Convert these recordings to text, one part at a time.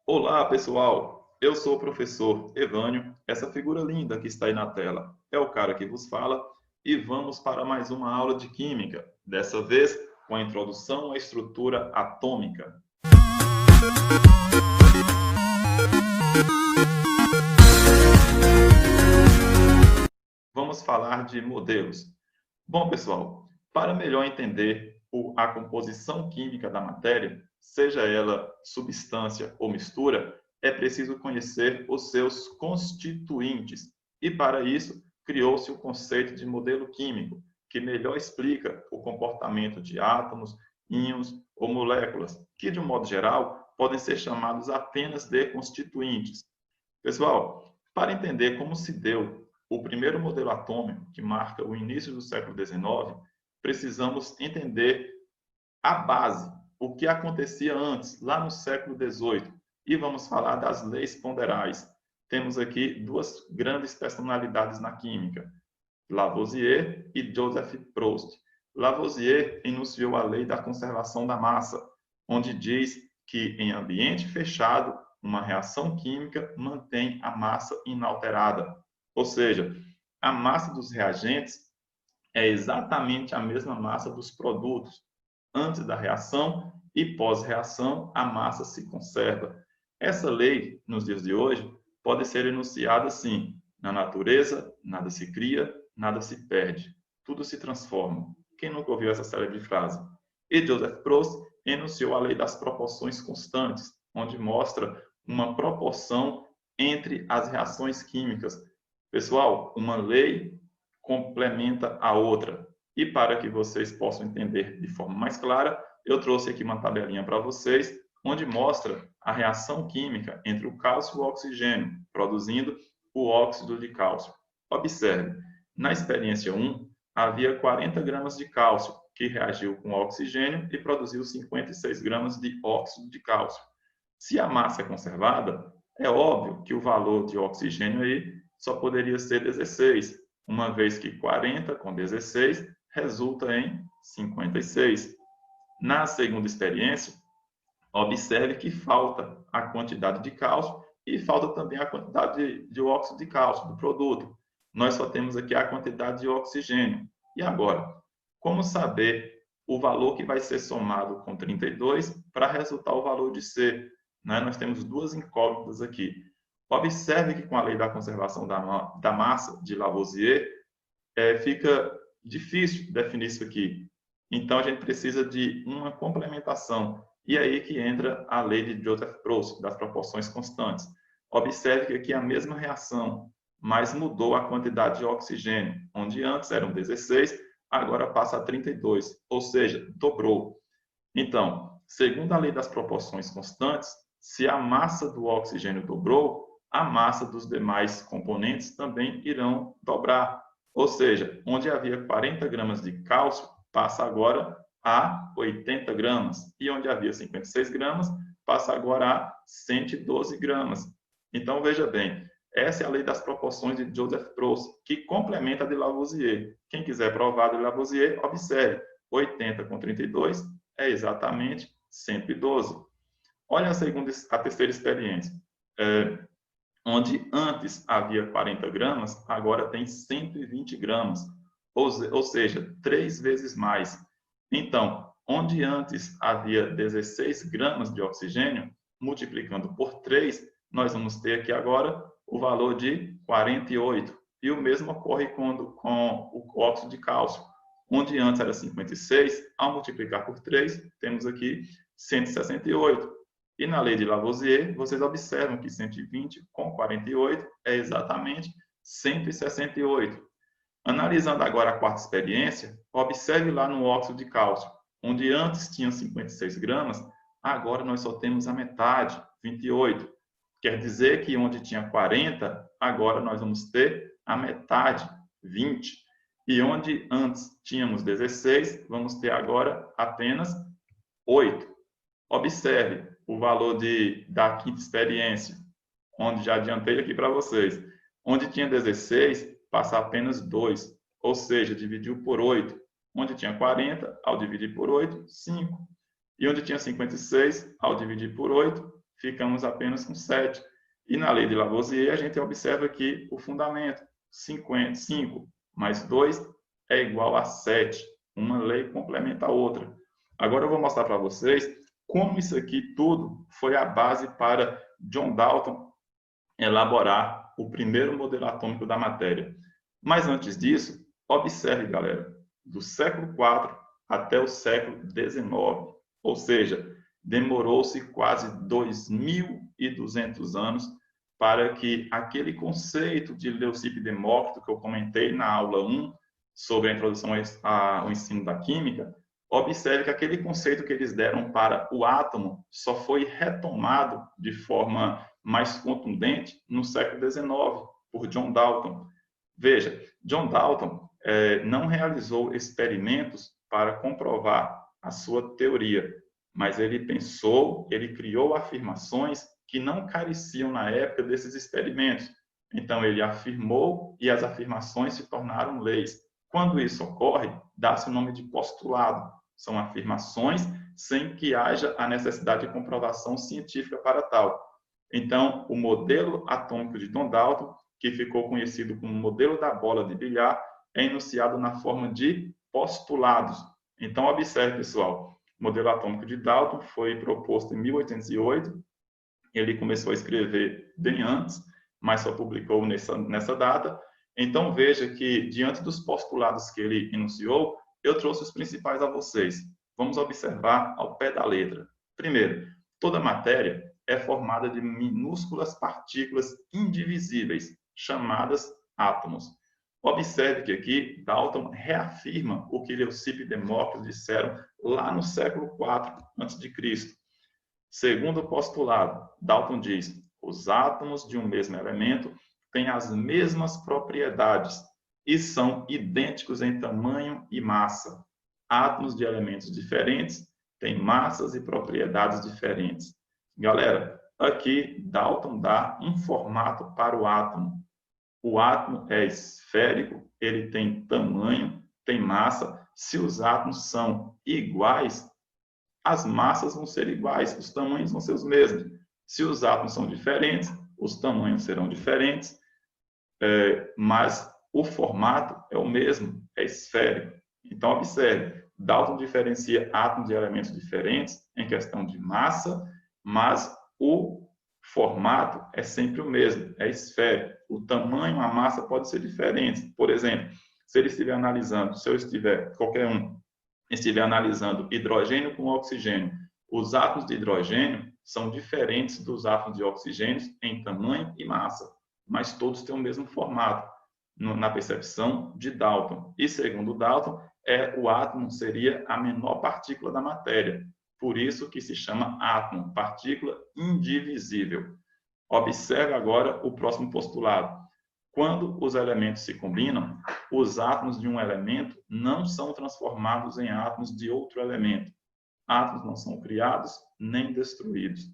Olá, pessoal! Eu sou o professor Evânio. Essa figura linda que está aí na tela é o cara que vos fala e vamos para mais uma aula de Química, dessa vez com a introdução à estrutura atômica. Vamos falar de modelos. Bom, pessoal, para melhor entender a composição química da matéria, seja ela substância ou mistura, é preciso conhecer os seus constituintes. E para isso, criou-se o conceito de modelo químico, que melhor explica o comportamento de átomos, íons ou moléculas, que, de um modo geral, podem ser chamados apenas de constituintes. Pessoal, para entender como se deu o primeiro modelo atômico, que marca o início do século XIX, precisamos entender a base, o que acontecia antes, lá no século XVIII, e vamos falar das leis ponderais. Temos aqui duas grandes personalidades na química, Lavoisier e Joseph Proust. Lavoisier enunciou a lei da conservação da massa, onde diz que em ambiente fechado, uma reação química mantém a massa inalterada. Ou seja, a massa dos reagentes é exatamente a mesma massa dos produtos. Antes da reação e pós-reação, a massa se conserva. Essa lei, nos dias de hoje, pode ser enunciada assim: na natureza, nada se cria, nada se perde, tudo se transforma. Quem nunca ouviu essa célebre frase? E Joseph Proust enunciou a lei das proporções constantes, onde mostra uma proporção entre as reações químicas. Pessoal, uma lei complementa a outra. E para que vocês possam entender de forma mais clara, eu trouxe aqui uma tabelinha para vocês, onde mostra a reação química entre o cálcio e o oxigênio, produzindo o óxido de cálcio. Observe, na experiência 1, havia 40 gramas de cálcio, que reagiu com o oxigênio e produziu 56 gramas de óxido de cálcio. Se a massa é conservada, é óbvio que o valor de oxigênio aí só poderia ser 16, uma vez que 40 com 16 resulta em 56. Na segunda experiência, observe que falta a quantidade de cálcio e falta também a quantidade de óxido de cálcio do produto. Nós só temos aqui a quantidade de oxigênio. E agora, como saber o valor que vai ser somado com 32 para resultar o valor de C? Nós temos duas incógnitas aqui. Observe que com a lei da conservação da massa de Lavoisier, fica difícil definir isso aqui. Então, a gente precisa de uma complementação. E aí que entra a lei de Joseph Proust, das proporções constantes. Observe que aqui é a mesma reação, mas mudou a quantidade de oxigênio, onde antes eram 16, agora passa a 32, ou seja, dobrou. Então, segundo a lei das proporções constantes, se a massa do oxigênio dobrou, a massa dos demais componentes também irão dobrar. Ou seja, onde havia 40 gramas de cálcio, passa agora a 80 gramas. E onde havia 56 gramas, passa agora a 112 gramas. Então, veja bem, essa é a lei das proporções de Joseph Proust, que complementa a de Lavoisier. Quem quiser provar de Lavoisier, observe. 80 com 32 é exatamente 112. Olha a terceira experiência. Onde antes havia 40 gramas, agora tem 120 gramas, ou seja, 3 vezes mais. Então, onde antes havia 16 gramas de oxigênio, multiplicando por 3, nós vamos ter aqui agora o valor de 48. E o mesmo ocorre com o óxido de cálcio. Onde antes era 56, ao multiplicar por 3, temos aqui 168. E na lei de Lavoisier, vocês observam que 120 com 48 é exatamente 168. Analisando agora a quarta experiência, observe lá no óxido de cálcio, onde antes tinha 56 gramas, agora nós só temos a metade, 28. Quer dizer que onde tinha 40, agora nós vamos ter a metade, 20. E onde antes tínhamos 16, vamos ter agora apenas 8. Observe o valor da quinta experiência, onde já adiantei aqui para vocês. Onde tinha 16, passa apenas 2, ou seja, dividiu por 8. Onde tinha 40, ao dividir por 8, 5. E onde tinha 56, ao dividir por 8, ficamos apenas com 7. E na lei de Lavoisier, a gente observa que o fundamento, 5 mais 2 é igual a 7. Uma lei complementa a outra. Agora eu vou mostrar para vocês como isso aqui tudo foi a base para John Dalton elaborar o primeiro modelo atômico da matéria. Mas antes disso, observe, galera, do século IV até o século XIX, ou seja, demorou-se quase 2.200 anos para que aquele conceito de Leucipo e Demócrito que eu comentei na aula 1 sobre a introdução ao ensino da química, observe que aquele conceito que eles deram para o átomo só foi retomado de forma mais contundente no século XIX, por John Dalton. Veja, John Dalton não realizou experimentos para comprovar a sua teoria, mas ele pensou, ele criou afirmações que não careciam na época desses experimentos. Então, ele afirmou e as afirmações se tornaram leis. Quando isso ocorre, dá-se o nome de postulado. São afirmações sem que haja a necessidade de comprovação científica para tal. Então, o modelo atômico de John Dalton, que ficou conhecido como modelo da bola de bilhar, é enunciado na forma de postulados. Então, observe, pessoal, o modelo atômico de Dalton foi proposto em 1808. Ele começou a escrever bem antes, mas só publicou nessa data. Então, veja que, diante dos postulados que ele enunciou, eu trouxe os principais a vocês. Vamos observar ao pé da letra. Primeiro, toda matéria é formada de minúsculas partículas indivisíveis, chamadas átomos. Observe que aqui Dalton reafirma o que Leucipo e Demócrito disseram lá no século IV a.C. Segundo o postulado, Dalton diz: os átomos de um mesmo elemento têm as mesmas propriedades e são idênticos em tamanho e massa. Átomos de elementos diferentes têm massas e propriedades diferentes. Galera, aqui Dalton dá um formato para o átomo. O átomo é esférico, ele tem tamanho, tem massa. Se os átomos são iguais, as massas vão ser iguais, os tamanhos vão ser os mesmos. Se os átomos são diferentes, os tamanhos serão diferentes, mas o formato é o mesmo, é esférico. Então, observe, Dalton diferencia átomos de elementos diferentes em questão de massa, mas o formato é sempre o mesmo, é esférico. O tamanho, a massa pode ser diferente. Por exemplo, se ele estiver analisando, se eu estiver, qualquer um, estiver analisando hidrogênio com oxigênio, os átomos de hidrogênio são diferentes dos átomos de oxigênio em tamanho e massa, mas todos têm o mesmo formato na percepção de Dalton. E segundo Dalton, o átomo seria a menor partícula da matéria, por isso que se chama átomo, partícula indivisível. Observe agora o próximo postulado. Quando os elementos se combinam, os átomos de um elemento não são transformados em átomos de outro elemento. Átomos não são criados nem destruídos.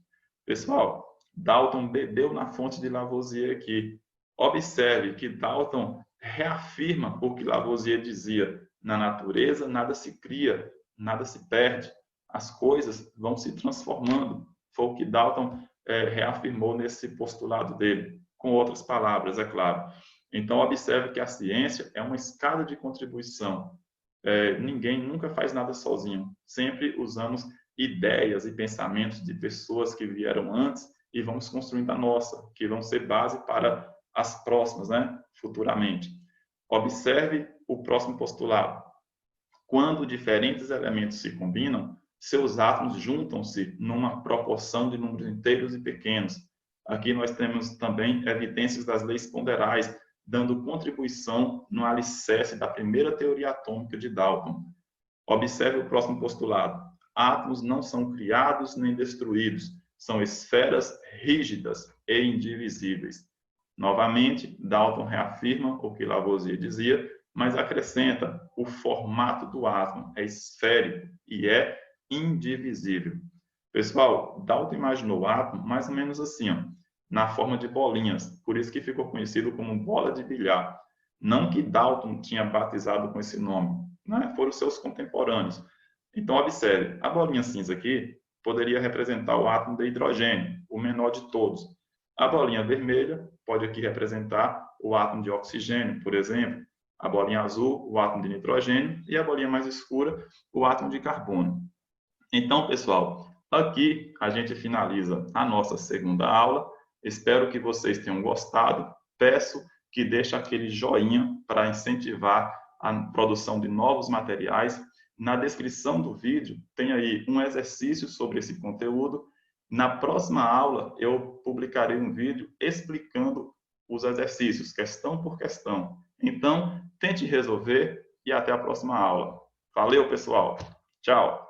Pessoal, Dalton bebeu na fonte de Lavoisier aqui. Observe que Dalton reafirma o que Lavoisier dizia: na natureza nada se cria, nada se perde. As coisas vão se transformando. Foi o que Dalton reafirmou nesse postulado dele. Com outras palavras, é claro. Então, observe que a ciência é uma escada de contribuição. Ninguém nunca faz nada sozinho. Sempre usamos ideias e pensamentos de pessoas que vieram antes e vamos construindo a nossa, que vão ser base para as próximas, né? Futuramente. Observe o próximo postulado. Quando diferentes elementos se combinam, seus átomos juntam-se numa proporção de números inteiros e pequenos. Aqui nós temos também evidências das leis ponderais, dando contribuição no alicerce da primeira teoria atômica de Dalton. Observe o próximo postulado. Átomos não são criados nem destruídos, são esferas rígidas e indivisíveis. Novamente, Dalton reafirma o que Lavoisier dizia, mas acrescenta: o formato do átomo é esférico e é indivisível. Pessoal, Dalton imaginou o átomo mais ou menos assim, ó, na forma de bolinhas, por isso que ficou conhecido como bola de bilhar. Não que Dalton tinha batizado com esse nome, né? Foram seus contemporâneos. Então, observe, a bolinha cinza aqui poderia representar o átomo de hidrogênio, o menor de todos. A bolinha vermelha pode aqui representar o átomo de oxigênio, por exemplo. A bolinha azul, o átomo de nitrogênio. E a bolinha mais escura, o átomo de carbono. Então, pessoal, aqui a gente finaliza a nossa segunda aula. Espero que vocês tenham gostado. Peço que deixe aquele joinha para incentivar a produção de novos materiais. Na descrição do vídeo tem aí um exercício sobre esse conteúdo. Na próxima aula eu publicarei um vídeo explicando os exercícios, questão por questão. Então, tente resolver e até a próxima aula. Valeu, pessoal. Tchau.